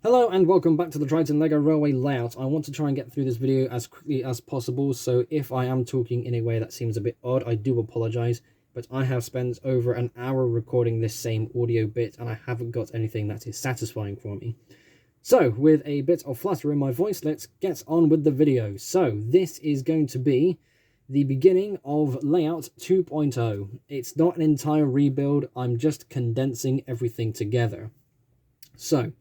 Hello and welcome back to the Triton LEGO Railway Layout. I want to try and get through this video as quickly as possible, so if I am talking in a way that seems a bit odd, I do apologise, but I have spent over an hour recording this same audio bit and I haven't got anything that is satisfying for me. So, with a bit of flutter in my voice, let's get on with the video. So, this is going to be the beginning of Layout 2.0. It's not an entire rebuild, I'm just condensing everything together. So,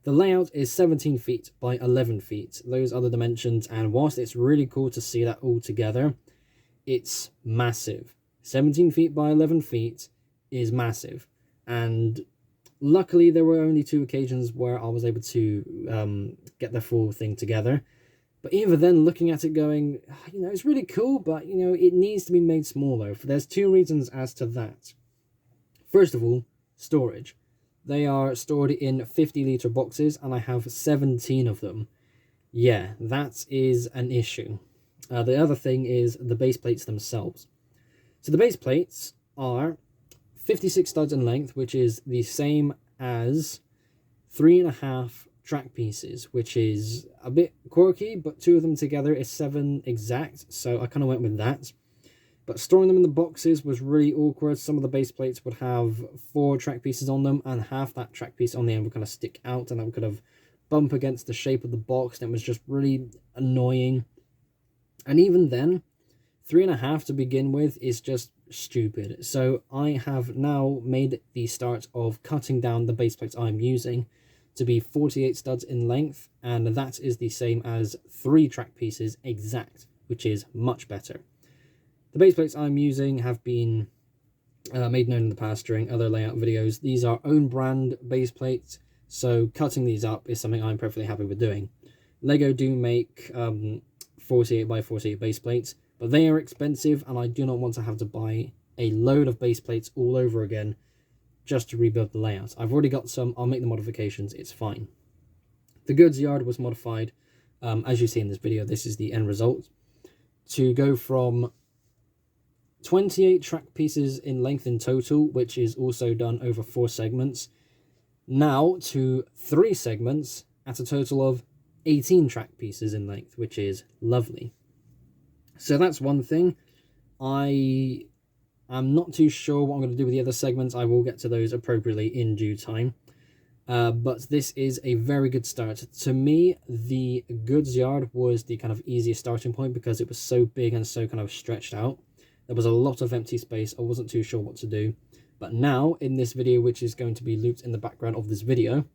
the layout is 17 feet by 11 feet. Those are the dimensions, and whilst it's really cool to see that all together, it's massive. 17 feet by 11 feet is massive. And luckily, there were only 2 occasions where I was able to get the full thing together. But even then, looking at it going, it's really cool, but, it needs to be made smaller. There's 2 reasons as to that. First of all, storage. They are stored in 50-litre boxes, and I have 17 of them. Yeah, that is an issue. The other thing is the base plates themselves. So the base plates are 56 studs in length, which is the same as 3.5 track pieces, which is a bit quirky, but 2 of them together is 7 exact, so I kind of went with that. But storing them in the boxes was really awkward. Some of the base plates would have 4 track pieces on them, and half that track piece on the end would kind of stick out, and that would kind of bump against the shape of the box, and it was just really annoying. And even then, 3.5 to begin with is just stupid. So I have now made the start of cutting down the base plates I'm using to be 48 studs in length, and that is the same as 3 track pieces exact, which is much better. The base plates I'm using have been made known in the past during other layout videos. These are own brand base plates, so cutting these up is something I'm perfectly happy with doing. LEGO do make 48 by 48 base plates, but they are expensive and I do not want to have to buy a load of base plates all over again just to rebuild the layout. I've already got some, I'll make the modifications, it's fine. The goods yard was modified, as you see in this video, this is the end result, to go from 28 track pieces in length in total, which is also done over 4 segments, now to 3 segments at a total of 18 track pieces in length, which is lovely. So that's one thing. I am not too sure what I'm going to do with the other segments. I will get to those appropriately in due time. But this is a very good start. To me, the goods yard was the kind of easiest starting point because it was so big and so kind of stretched out. There was a lot of empty space. I wasn't too sure what to do. But now, in this video, which is going to be looped in the background of this video,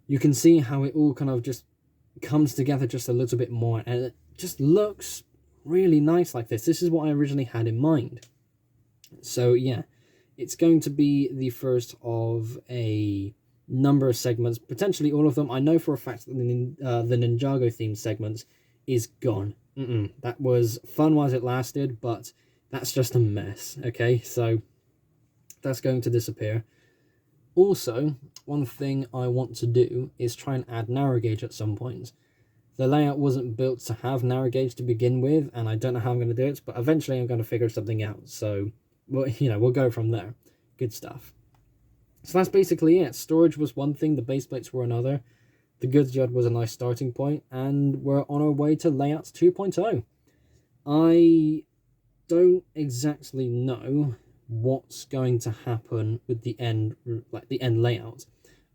you can see how it all kind of just comes together just a little bit more. And it just looks really nice like this. This is what I originally had in mind. So, yeah, it's going to be the first of a number of segments, potentially all of them. I know for a fact that the Ninjago themed segments is gone. That was fun while it lasted, but that's just a mess, okay? So that's going to disappear. Also, one thing I want to do is try and add narrow gauge at some point. The layout wasn't built to have narrow gauge to begin with, and I don't know how I'm going to do it, but eventually I'm going to figure something out. So, well, we'll go from there. Good stuff. So that's basically it. Storage was one thing, the base plates were another. The goods yard was a nice starting point, and we're on our way to Layout 2.0. I don't exactly know what's going to happen with the end, the end layout.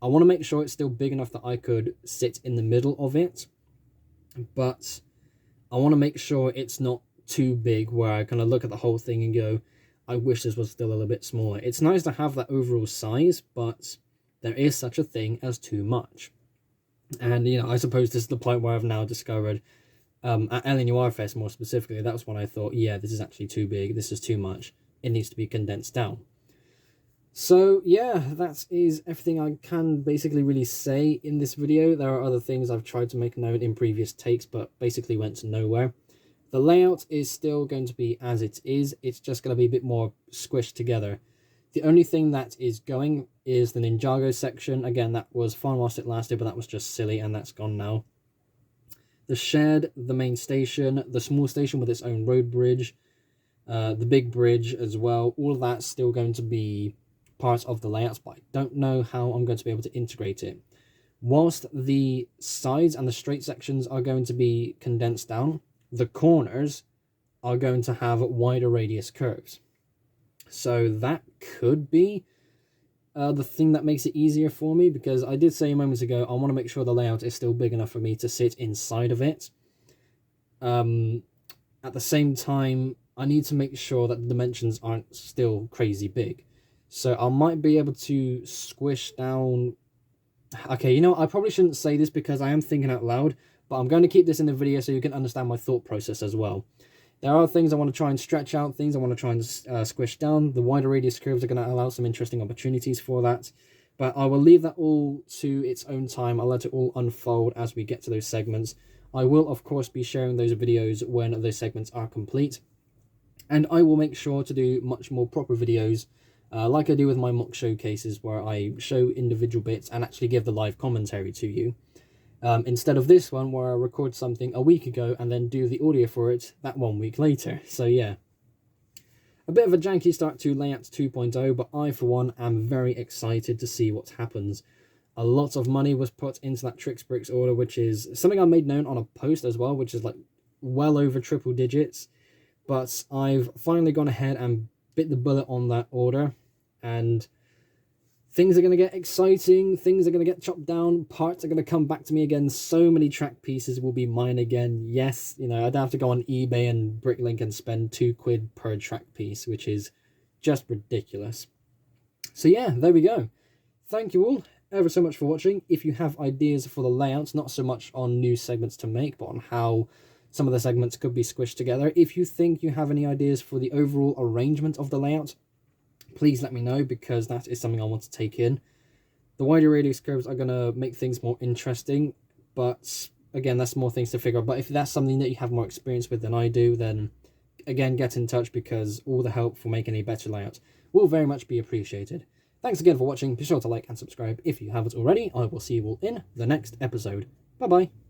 I want to make sure it's still big enough that I could sit in the middle of it, but I want to make sure it's not too big where I kind of look at the whole thing and go, I wish this was still a little bit smaller. It's nice to have that overall size, but there is such a thing as too much. And, I suppose this is the point where I've now discovered, at LNUR Fest more specifically, that was when I thought, yeah, this is actually too big, this is too much, it needs to be condensed down. So, yeah, that is everything I can basically really say in this video. There are other things I've tried to make known in previous takes, but basically went nowhere. The layout is still going to be as it is, it's just going to be a bit more squished together. The only thing that is going is the Ninjago section. Again, that was fun whilst it lasted, but that was just silly, and that's gone now. The shed, the main station, the small station with its own road bridge, the big bridge as well, all of that's still going to be part of the layouts, but I don't know how I'm going to be able to integrate it. whilst the sides and the straight sections are going to be condensed down, the corners are going to have wider radius curves. So that could be the thing that makes it easier for me, because I did say moments ago, I want to make sure the layout is still big enough for me to sit inside of it. At the same time, I need to make sure that the dimensions aren't still crazy big. So I might be able to squish down... Okay, you know, I probably shouldn't say this because I am thinking out loud, but I'm going to keep this in the video so you can understand my thought process as well. There are things I want to try and stretch out, things I want to try and squish down. The wider radius curves are going to allow some interesting opportunities for that. But I will leave that all to its own time. I'll let it all unfold as we get to those segments. I will, of course, be sharing those videos when those segments are complete. And I will make sure to do much more proper videos, like I do with my mock showcases, where I show individual bits and actually give the live commentary to you. Instead of this one where I record something a week ago and then do the audio for it that 1 week later. So yeah, a bit of a janky start to Layout 2.0, but I for one am very excited to see what happens. A lot of money was put into that Trixbricks order, which is something I made known on a post as well, which is like well over triple digits. But I've finally gone ahead and bit the bullet on that order, and things are going to get exciting, things are going to get chopped down, parts are going to come back to me again, so many track pieces will be mine again. Yes, you know, I don't have to go on eBay and Bricklink and spend £2 per track piece, which is just ridiculous. So yeah, there we go. Thank you all ever so much for watching. If you have ideas for the layouts, not so much on new segments to make, but on how some of the segments could be squished together. If you think you have any ideas for the overall arrangement of the layout, please let me know, because that is something I want to take in. The wider radius curves are going to make things more interesting, but again, that's more things to figure out. But if that's something that you have more experience with than I do, then again, get in touch, because all the help for making a better layout will very much be appreciated. Thanks again for watching. Be sure to like and subscribe if you haven't already. I will see you all in the next episode. Bye-bye.